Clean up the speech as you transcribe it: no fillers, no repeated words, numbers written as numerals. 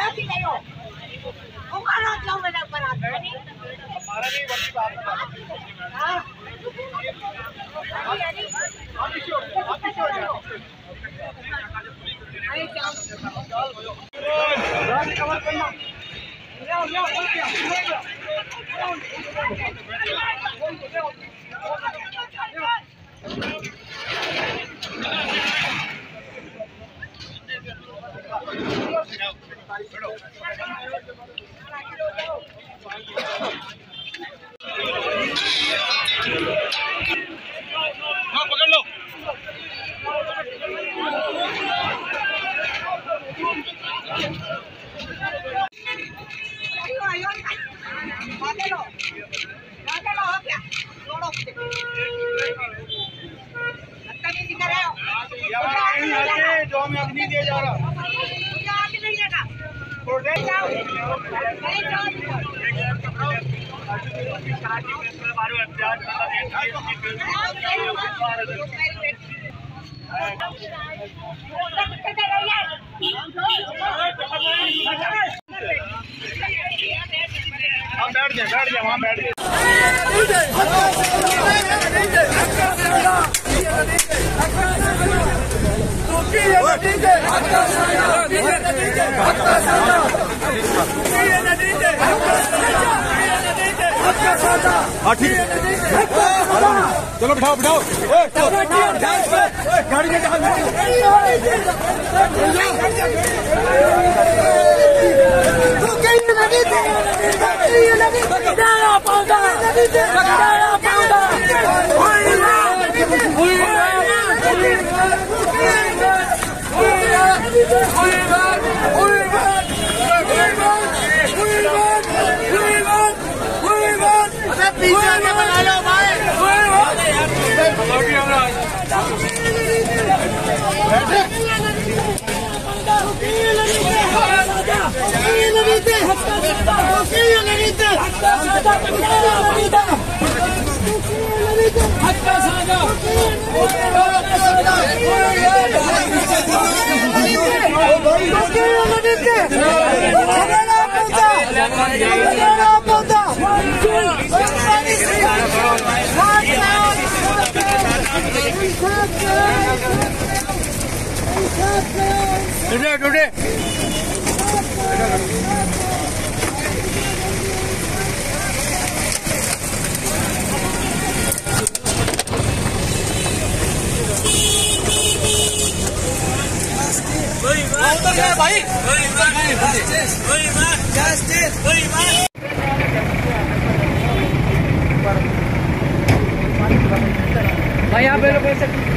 जाती नहीं हो उखाड़ा क्यों मैंने बना हमारा नहीं बल्कि बात हां अरे जाओ कवर करना ले पकड़ लो हो क्या छोड़ो जो हमें अब नहीं दिया जा रहा आगे नहीं लेगा बैठ जाए वहाँ बैठ जाए हाँ ठीक है चलो बिठाओ बिठाओ गाड़ी में टुडे भाई भाई यहाँ पे लोग चलो